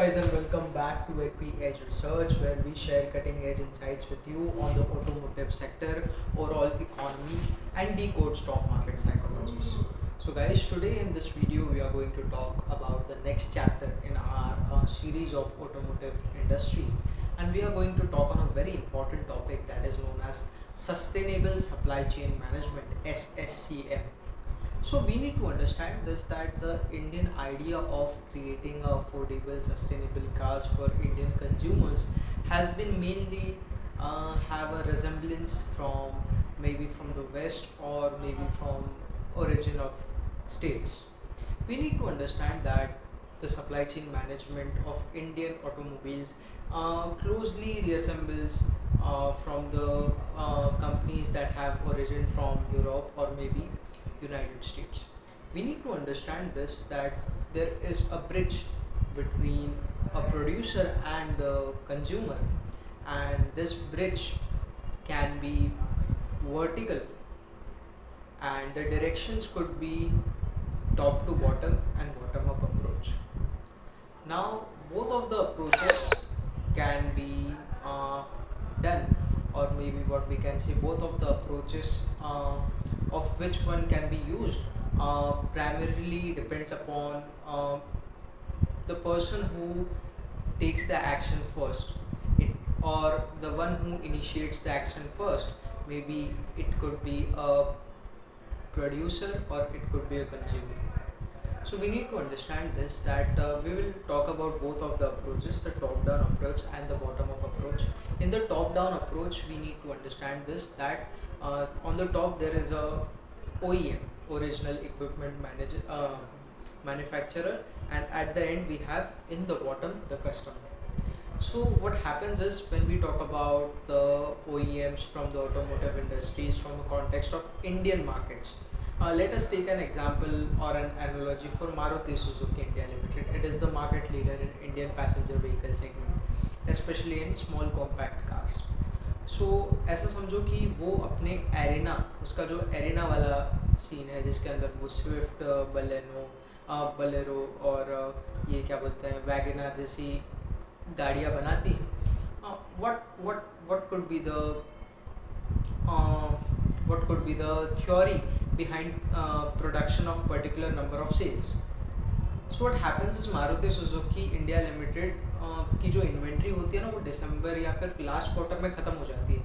guys, and welcome back to Equi Edge Research, where we share cutting edge insights with you on the automotive sector, overall economy, and decode stock market psychologies. So, guys, today in this video, we are going to talk about the next chapter in our series of automotive industry, and we are going to talk on a very important topic that is known as Sustainable Supply Chain Management (SSCM). So we need to understand this, that the Indian idea of creating affordable, sustainable cars for Indian consumers has been mainly have a resemblance from maybe from the West or maybe from origin of states. We need to understand that the supply chain management of Indian automobiles closely resembles from the companies that have origin from Europe or maybe United States. We need to understand this, that there is a bridge between a producer and the consumer, and this bridge can be vertical, and the directions could be top to bottom and bottom up approach. Now, both of the approaches can be done, or maybe what we can say, both of the approaches of which one can be used primarily depends upon the person who takes the action first, it, or the one who initiates the action first. Maybe it could be a producer or it could be a consumer. So we need to understand this, that we will talk about both of the approaches, the top down approach and the bottom up approach. In the top down approach, we need to understand this, that on the top there is a OEM, original equipment manufacturer, and at the end we have in the bottom the customer. So what happens is, when we talk about the OEMs from the automotive industries from a context of Indian markets, let us take an example or an analogy for Maruti Suzuki India Limited. It is the market leader in Indian passenger vehicle segment, especially in small compact cars. सो ऐसा समझो कि वो अपने arena, उसका जो arena वाला scene है जिसके अंदर वो स्विफ्ट, बलेरो और ये क्या बोलते हैं, वैगनर जैसी गाड़ियाँ बनाती हैं. what could be the what could be the theory behind production of particular number of sales. So what happens is, Maruti Suzuki India limited की जो इन्वेंट्री होती है ना, वो दिसंबर या फिर लास्ट क्वार्टर में ख़त्म हो जाती है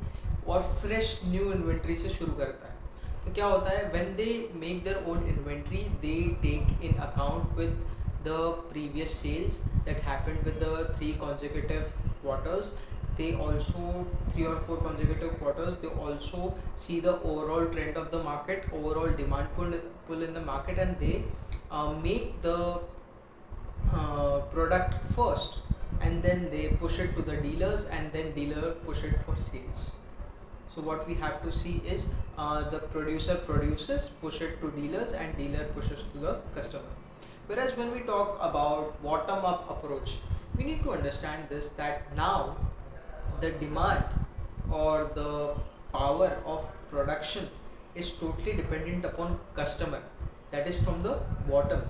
और फ्रेश न्यू इन्वेंट्री से शुरू करता है. तो क्या होता है, when they make their own inventory, they take in account with the previous sales that happened with the 3 consecutive quarters. They also 3 or 4 consecutive quarters, they also see the overall trend of the market, overall demand pull in the market, and they make the product first, and then they push it to the dealers, and then dealer push it for sales. So what we have to see is the producer produces, push it to dealers, and dealer pushes to the customer. Whereas when we talk about bottom up approach, we need to understand this, that now the demand or the power of production is totally dependent upon customer, that is from the bottom.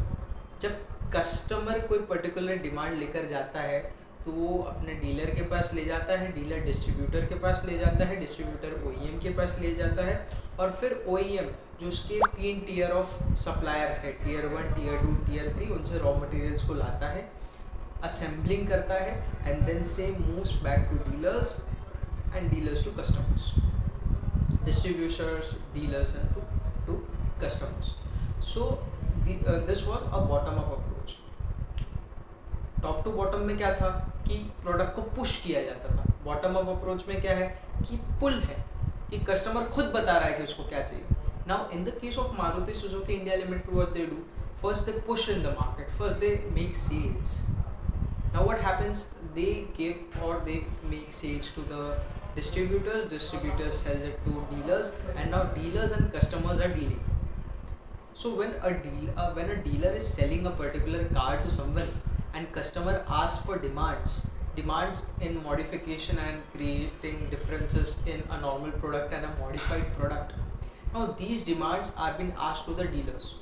जब customer कोई particular demand लेकर जाता है, तो वो अपने dealer के पास ले जाता है, डीलर डिस्ट्रीब्यूटर के पास ले जाता है, डिस्ट्रीब्यूटर ओईएम के पास ले जाता है, और फिर ओईएम जो उसके 3 टियर ऑफ सप्लायर्स है, टियर 1, टियर 2, टियर 3, उनसे रॉ मटेरियल्स को लाता है, असेंबलिंग करता है, एंड देन से moves back to dealers and dealers to customers, distributors, dealers and to customers. So this was a bottom up approach. Top to bottom में क्या था कि प्रोडक्ट को पुश किया जाता था. बॉटम अप अप्रोच में क्या है कि पुल है, कि कस्टमर खुद बता रहा है कि उसको क्या चाहिए. Now in the case of Maruti Suzuki India limited, what they do, first they push in the market, first they make sales. Now what happens, they give or they make sales to the distributors sells it to dealers, and now dealers and customers are dealing. So when a dealer is selling a particular car to someone and customer asks for demands in modification and creating differences in a normal product and a modified product, now these demands are being asked to the dealers.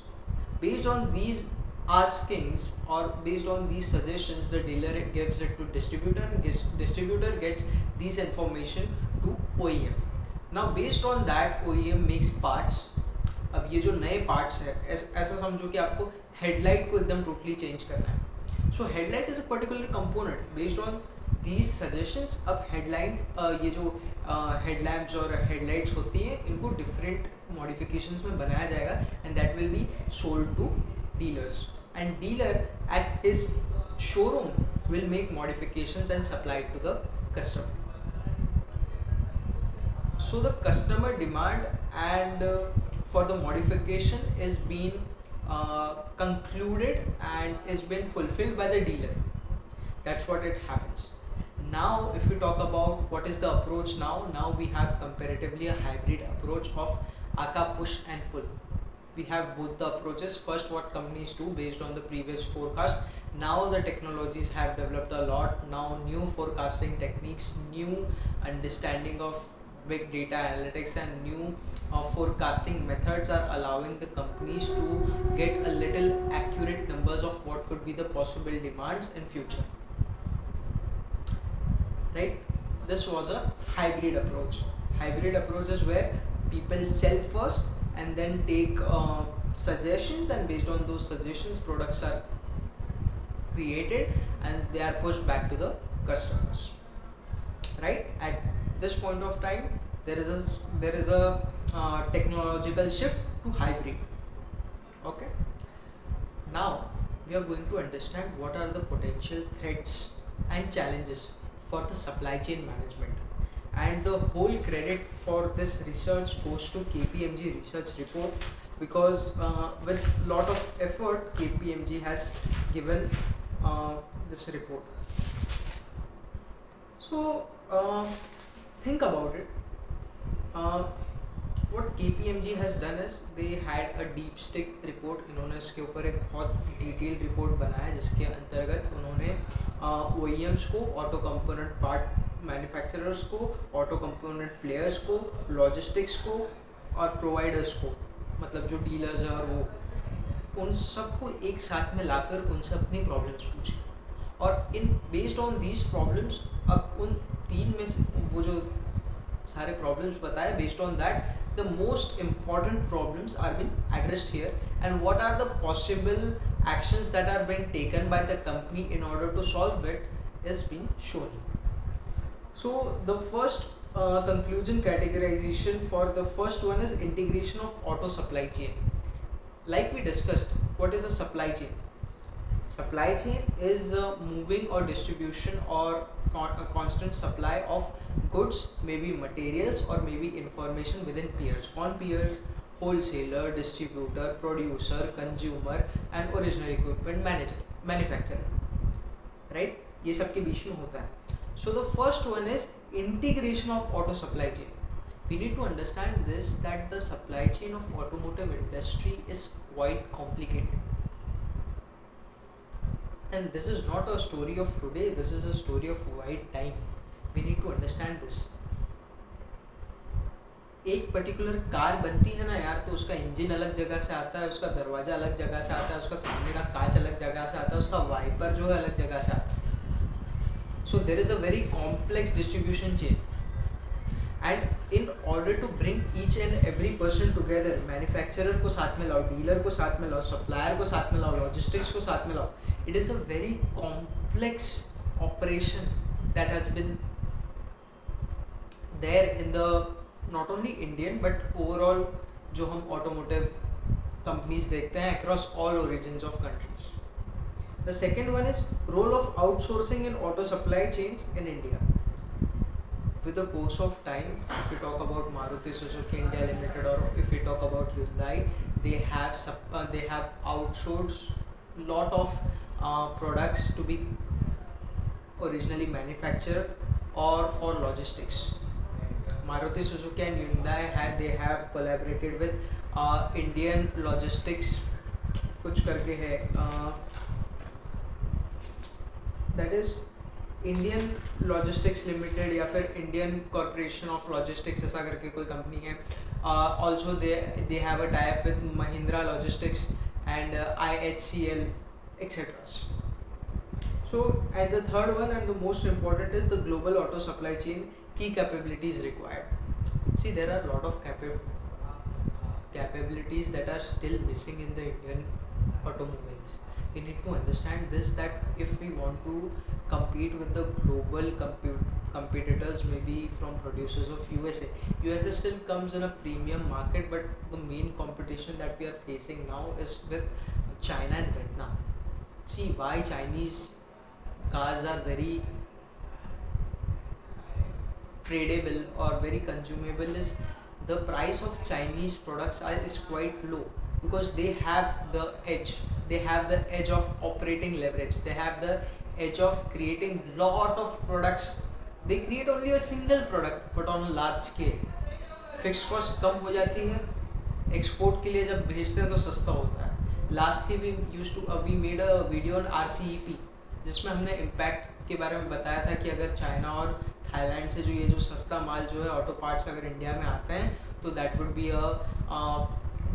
Based on these askings, or based on these suggestions, the dealer gives it to distributor, and distributor gets these information to OEM. Now based on that, OEM makes parts. अब ये जो नए parts है, ऐसा समझो कि आपको headlight को एकदम टोटली चेंज करना है. So headlight is a particular component. Based on these suggestions, अब हेडलाइंस, ये जो हेडलैम्प्स और हेडलाइट्स होती हैं, इनको डिफरेंट मॉडिफिकेशंस में बनाया जाएगा, and that will be sold to dealers, and dealer at his showroom will make modifications and supply it to the customer. So the customer demand and for the modification is being concluded and is been fulfilled by the dealer. That's what it happens. Now if we talk about what is the approach, now we have comparatively a hybrid approach of AKA push and pull. We have both the approaches. First, what companies do based on the previous forecast. Now the technologies have developed a lot. Now new forecasting techniques, new understanding of big data analytics and new forecasting methods are allowing the companies to get a little accurate numbers of what could be the possible demands in future. Right? This was a hybrid approach. Hybrid approach is where people sell first and then take suggestions, and based on those suggestions products are created and they are pushed back to the customers. Right? At this point of time there is a technological shift to hybrid. Okay, now we are going to understand what are the potential threats and challenges for the supply chain management, and the whole credit for this research goes to KPMG research report, because with lot of effort KPMG has given this report. So think about it. What KPMG has done is they had a deep stick report. इन्होंने इसके ऊपर एक बहुत detail report बनाया, जिसके अंतर्गत उन्होंने OEMs को, ऑटो कंपोनेंट पार्ट मैन्युफैक्चरर्स को, ऑटो कंपोनेंट प्लेयर्स को, लॉजिस्टिक्स को और प्रोवाइडर्स को, मतलब जो डीलर्स हैं और वो, उन सबको एक साथ में लाकर उनसे अपनी प्रॉब्लम्स पूछी, और in based on these problems अब उन तीन में से वो जो सारे प्रॉब्लम्स बताए, based on that the most important problems are being addressed here, and what are the possible actions that are being taken by the company in order to solve it is being shown. So the first conclusion categorization for the first one is integration of auto supply chain. Like we discussed, what is a supply chain? Supply chain is moving or distribution or a constant supply of goods, maybe materials or maybe information within peers. On peers, wholesaler, distributor, producer, consumer and original equipment manufacturer. Right? ये सब के बीच में होता है. So the first one is integration of auto supply chain. We need to understand this, that the supply chain of automotive industry is quite complicated. And this is not a story of today, this is a story of wide time. We need to understand this. एक particular car बनती है ना यार, तो उसका engine अलग जगह से आता है, उसका दरवाजा अलग जगह से आता है, उसका सामने का कांच अलग जगह से आता है, उसका वाइपर जो है अलग जगह से आता है. So there is a very complex distribution chain, and in order to bring each and every person together, manufacturer को साथ में लाओ, डीलर को साथ में लाओ, सप्लायर को साथ में लाओ, लॉजिस्टिक्स को साथ में लाओ. It is a very complex operation that has been there in the not only Indian but overall जो हम automotive companies देखते हैं across all origins of countries. The second one is role of outsourcing in auto supply chains in India. With the course of time, if we talk about Maruti Suzuki India Limited, or if we talk about Hyundai, they have outsourced lot of products to be originally manufactured or for logistics. Maruti Suzuki and Hyundai they have collaborated with Indian Logistics, कुछ करके है, that is Indian Logistics Limited या फिर Indian Corporation of Logistics, ऐसा करके कोई company है. Also they have a tie-up with Mahindra Logistics and IHCL, etc. So, and the third one and the most important is the global auto supply chain key capabilities required. See, there are a lot of capabilities that are still missing in the Indian automobiles. We need to understand this, that if we want to compete with the global competitors, maybe from producers of USA still comes in a premium market, but the main competition that we are facing now is with China and Vietnam. See, why Chinese cars are very tradable or very consumable is the price of Chinese products is quite low, because they have the edge. They have the edge of operating leverage. They have the edge of creating lot of products. They create only a single product but on a large scale. Fix cost कम हो जाती है, export के लिए जब भेजते हैं तो सस्ता होता है. Lastly we made a video on RCEP, जिसमें हमने इम्पैक्ट के बारे में बताया था कि अगर चाइना और थाईलैंड से जो सस्ता माल जो है ऑटो पार्ट्स अगर इंडिया में आते हैं तो that would be a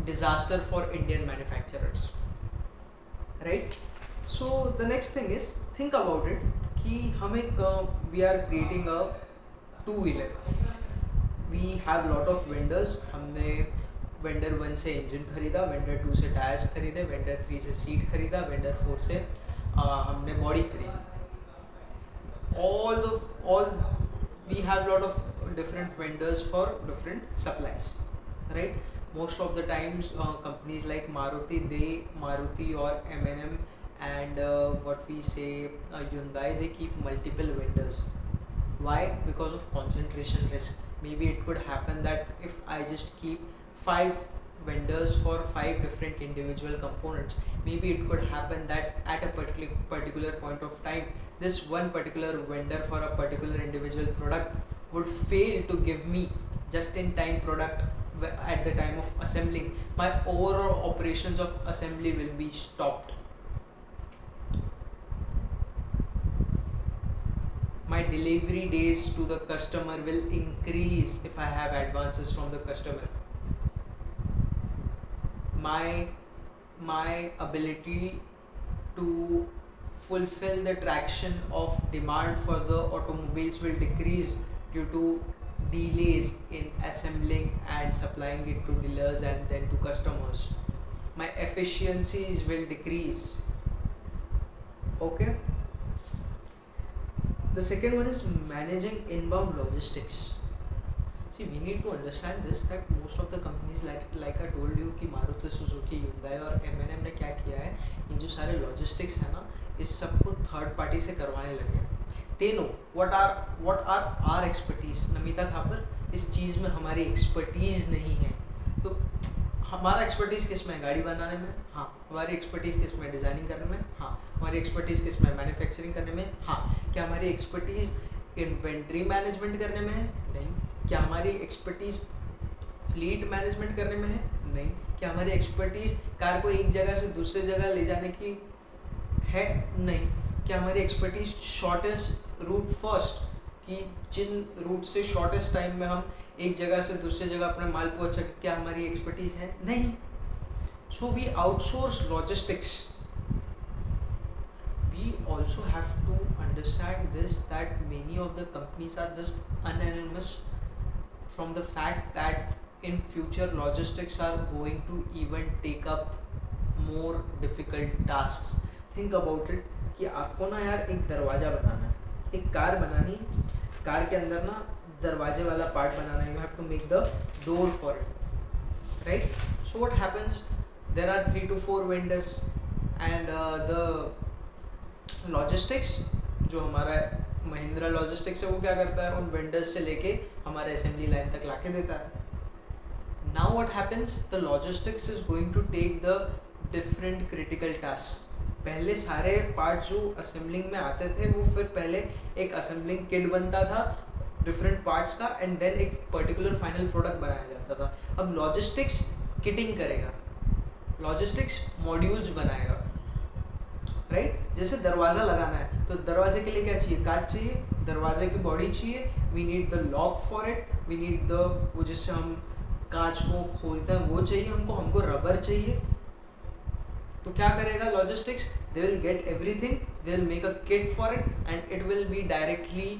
disaster for Indian manufacturers, right. So the next thing is, think about it कि हम एक we are creating a two wheeler. We have lot of vendors. हमने vendor 1 से इंजन खरीदा, वेंडर 2 से tyres खरीदे, vendor 3 से seat खरीदा, वेंडर 4 से हमने बॉडी खरीदी. all we have lot of different vendors for different supplies, right? Most of the times companies like Maruti or M&M and what we say Hyundai, they keep multiple vendors. Why? Because of concentration risk. Maybe it could happen that if I just keep 5 vendors for 5 different individual components, maybe it could happen that at a particular point of time, this one particular vendor for a particular individual product would fail to give me just in time product at the time of assembling. My overall operations of assembly will be stopped. My delivery days to the customer will increase if I have advances from the customer. My ability to fulfill the traction of demand for the automobiles will decrease due to delays in assembling and supplying it to dealers and then to customers. My efficiencies will decrease. Okay. The second one is managing inbound logistics. See, we need to understand this, that most of the companies like I told you कि Maruti Suzuki, Hyundai और M&M ने क्या किया है, ये जो सारे logistics है ना, इस सबको थर्ड पार्टी से करवाने लगे. They know what are our expertise. Namita Thapar, इस चीज़ में हमारी एक्सपर्टीज़ नहीं है. तो हमारा एक्सपर्टीज़ किस में है? गाड़ी बनाने में. हाँ. हमारी एक्सपर्टीज़ किस में? डिज़ाइनिंग करने में. हाँ. हमारी एक्सपर्टीज़ किस में? मैन्युफैक्चरिंग करने में. हाँ. क्या हमारी एक्सपर्टीज़ इन्वेंट्री मैनेजमेंट करने में है? नहीं. क्या हमारी एक्सपर्टीज़ फ्लीट मैनेजमेंट करने में है? नहीं. क्या हमारी एक्सपर्टीज़ कार को एक जगह से दूसरे जगह ले जाने की है? नहीं. क्या हमारी एक्सपर्टीज़ शॉर्टेस्ट रूट फर्स्ट, कि जिन रूट से शॉर्टेस्ट टाइम में हम एक जगह से दूसरे जगह अपना माल पहुंच सके, क्या हमारी एक्सपर्टीज़ है? नहीं. So we outsource logistics. We also have to understand this, that many of the companies are just unanimous from the fact that in future logistics are going to even take up more difficult tasks. Think about it कि आपको ना यार एक दरवाज़ा बनाना है, एक car बनानी, car के अंदर ना दरवाजे वाला पार्ट बनाना है. You have to make the door for it, right? So what happens? There are 3 to 4 vendors and the logistics जो हमारा महिंद्रा लॉजिस्टिक्स है वो क्या करता है, उन वेंडर्स से लेके हमारे असेंबली लाइन तक लाके देता है. Now what happens, the logistics is going to take the different critical task. पहले सारे पार्ट जो असेंबलिंग में आते थे वो फिर पहले एक असेंबलिंग किट बनता था डिफरेंट पार्ट्स का, एंड देन एक पर्टिकुलर फाइनल प्रोडक्ट बनाया जाता था. अब लॉजिस्टिक्स किटिंग करेगा, लॉजिस्टिक्स मॉड्यूल्स बनाएगा, राइट. जैसे दरवाज़ा लगाना है तो दरवाजे के लिए क्या चाहिए? कांच चाहिए, दरवाजे की बॉडी चाहिए, we need the lock for it, we need the वो जिससे हम कांच को खोलते हैं वो चाहिए हमको रबर चाहिए, तो क्या करेगा logistics, they will get everything, they will make a kit for it and it will be directly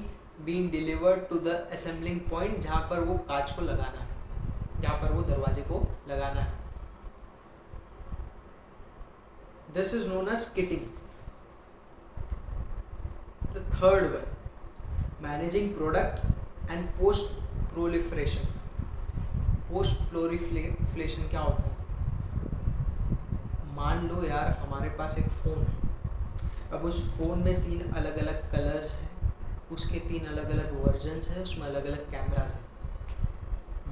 being delivered to the assembling point जहाँ पर वो कांच को लगाना है, जहाँ पर वो दरवाजे को लगाना है. This is known as kitting. The third one, managing product and post proliferation. Post proliferation क्या होता है? मान लो यार हमारे पास एक फ़ोन है, अब उस फ़ोन में 3 अलग अलग कलर्स हैं, उसके 3 अलग अलग वर्जन्स हैं, उसमें अलग अलग कैमरास हैं.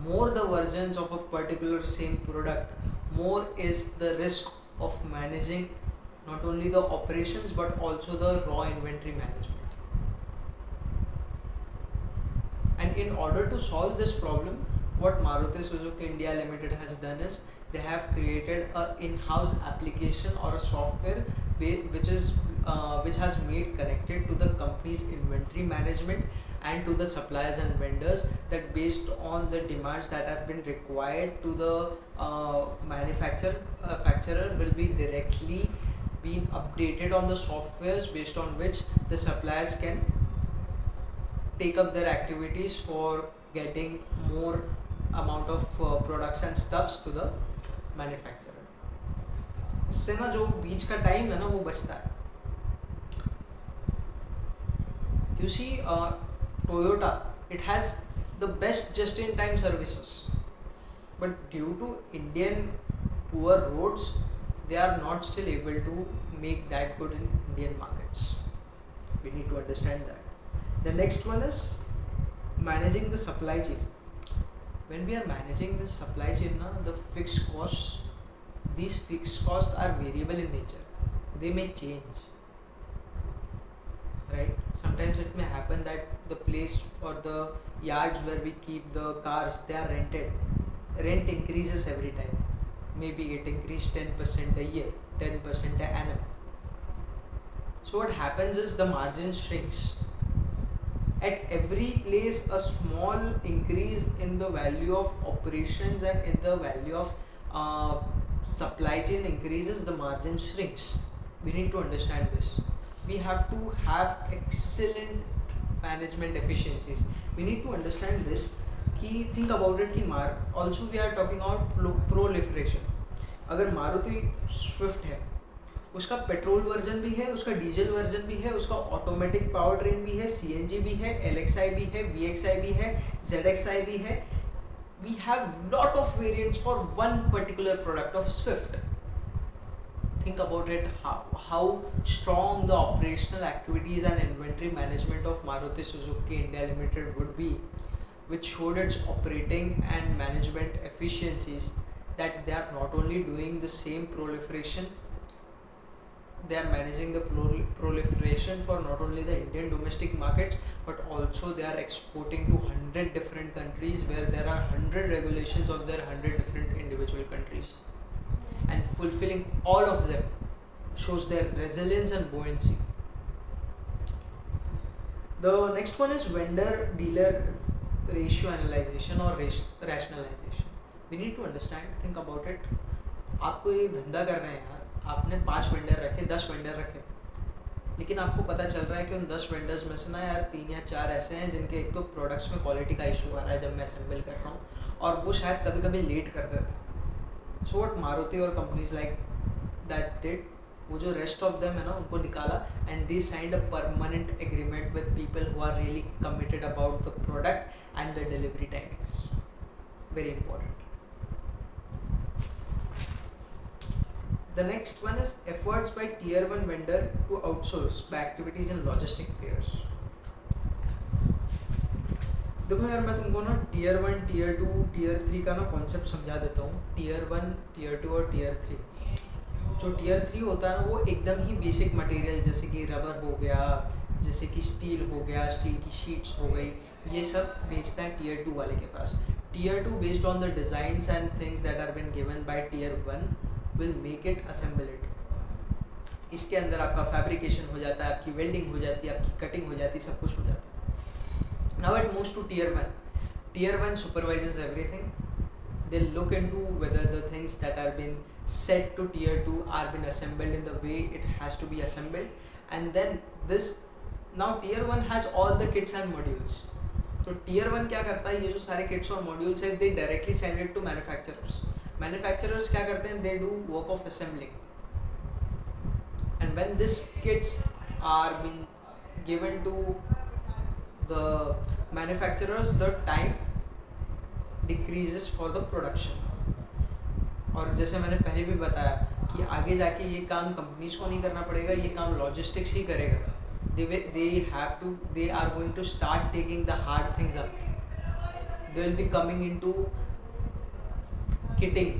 More the versions of a particular same product, more is the risk of managing not only the operations but also the raw inventory management. And in order to solve this problem, what Maruti Suzuki India Limited has done is they have created a in-house application or a software which has made connected to the company's inventory management and to the suppliers and vendors, that based on the demands that have been required to the manufacturer will be directly being updated on the softwares based on which the suppliers can take up their activities for getting more amount of products and stuffs to the manufacturer. इससे ना जो बीच का time है ना वो बचता है. You see, Toyota, it has the best just-in-time services, but due to Indian poor roads, they are not still able to make that good in Indian markets. We need to understand that. The next one is managing the supply chain. When we are managing the supply chain, the fixed costs, these fixed costs are variable in nature. They may change, right? Sometimes it may happen that the place or the yards where we keep the cars, they are rented. Rent increases every time. Maybe it increased 10% a year, 10% a annum. So what happens is the margin shrinks. At every place, a small increase in the value of operations and in the value of supply chain increases, the margin shrinks. We need to understand this. We have to have excellent management efficiencies. We need to understand this. कि think about it कि also we are talking about proliferation. अगर Maruti Swift है, उसका petrol version भी है, उसका diesel version भी है, उसका ऑटोमेटिक पावर ट्रेन भी है, CNG भी है, LXI भी है, VXI भी है, ZXI भी है. We have lot of variants for one particular product of Swift. Think about it, how strong the operational activities and inventory management of Maruti Suzuki India Limited would be, which showed its operating and management efficiencies, that they are not only doing the same proliferation, they are managing the proliferation for not only the Indian domestic markets, but also they are exporting to 100 different countries where there are 100 regulations of their 100 different individual countries, and fulfilling all of them shows their resilience and buoyancy. The next one is vendor dealer ratio analyzation or rationalization. We need to understand, think about it. आप कोई धंधा कर रहे हैं यार, आपने 5 vendor रखे, 10 vendor रखे, लेकिन आपको पता चल रहा है कि उन 10 वेंडर्स में से ना यार 3 या 4 ऐसे हैं जिनके एक तो प्रोडक्ट्स में क्वालिटी का इशू आ रहा है जब मैं असेंबल कर रहा हूँ, और वो शायद कभी कभी लेट कर देते हैं. सो व्हाट मारुति और कंपनीज लाइक दैट डिड, वो जो रेस्ट ऑफ देम है ना उनको निकाला, and they signed a permanent agreement with people who are really committed about the product and the delivery timings. Very important. The next one is efforts by tier 1 vendor to outsource by activities in logistic players. देखो यार, मैं तुमको ना tier 1, tier 2, tier 3 का ना concept समझा देता हूँ. tier 1, tier 2 और tier 3. जो tier 3 होता है ना वो एकदम ही बेसिक मटेरियल जैसे कि रबर हो गया, जैसे कि स्टील हो गया, स्टील की शीट्स हो गई, ये सब बेचता है tier 2 वाले के पास. tier 2 based on the designs and things that are been given by tier 1 will make it assemble it. इसके अंदर आपका फैब्रिकेशन हो जाता है, आपकी वेल्डिंग हो जाती है, आपकी कटिंग हो जाती है, सब कुछ हो जाता है. Now it moves to tier 1. Tier 1 supervises everything. They look into whether the things that are being set to tier 2 are been assembled in the way it has to be assembled, and then this now tier 1 has all the kits and modules. तो tier 1 क्या करता है, ये जो सारे kits और modules है they directly send it to manufacturers क्या करते हैं, they do work of assembling, and when these kits are being given to the manufacturers the time decreases for the production. और जैसे मैंने पहले भी बताया कि आगे जाके ये काम कंपनीज को नहीं करना पड़ेगा, ये काम लॉजिस्टिक्स ही करेगा. they are going to start taking the hard things up. They will be coming into kitting,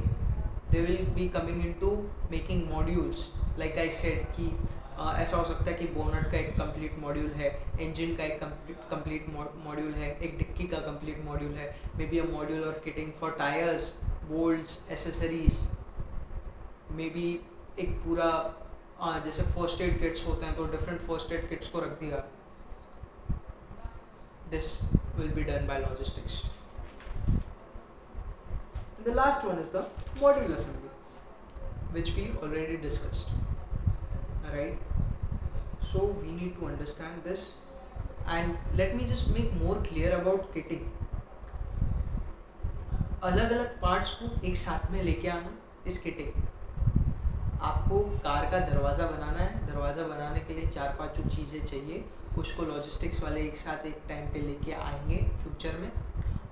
they will be coming into making modules. like I said कि ऐसा हो सकता है कि बोनट का एक कंप्लीट मॉड्यूल है, इंजन का एक कंप्लीट मॉड्यूल है, एक डिक्की का कंप्लीट मॉड्यूल है, मे बी अ मॉड्यूल और kitting for tyres, bolts, accessories, maybe एक पूरा जैसे फर्स्ट एड किट्स होते हैं तो डिफरेंट फर्स्ट एड किट्स को रख दिया. This will be done by logistics. The last one is the module assembly, which we already discussed. Alright, so we need to understand this, and let me just make more clear about kitting. अलग अलग parts को एक साथ में लेके आना इस kiting. आपको कार का दरवाज़ा बनाना है, दरवाज़ा बनाने के लिए 4-5 जो चीज़ें चाहिए उसको लॉजिस्टिक्स वाले एक साथ एक टाइम पे लेके आएंगे फ्यूचर में,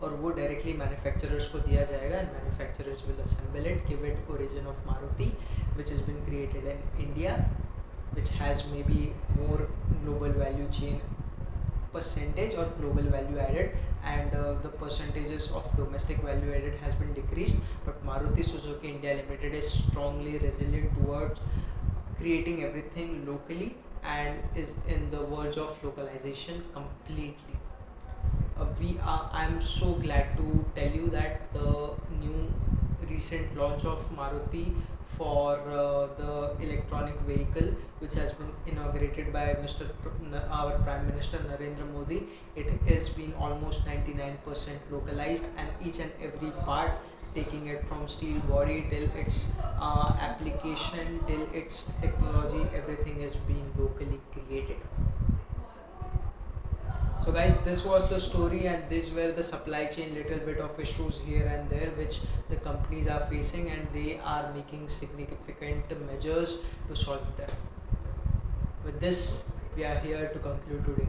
और वो डायरेक्टली मैन्युफैक्चरर्स को दिया जाएगा, and manufacturers will assemble it, give it origin of Maruti which is been created in India, which has maybe more global value chain percentage or global value added, and the percentages of domestic value added has been decreased, but Maruti Suzuki India Limited is strongly resilient towards creating everything locally and is in the verge of localization completely. I'm so glad to tell you that the new recent launch of Maruti for the electronic vehicle which has been inaugurated by our Prime Minister Narendra Modi, it is been almost 99% localized, and each and every part, taking it from steel body till its application till its technology, everything is being locally created. So guys, this was the story, and these were the supply chain little bit of issues here and there which the companies are facing, and they are making significant measures to solve them. With this, we are here to conclude today.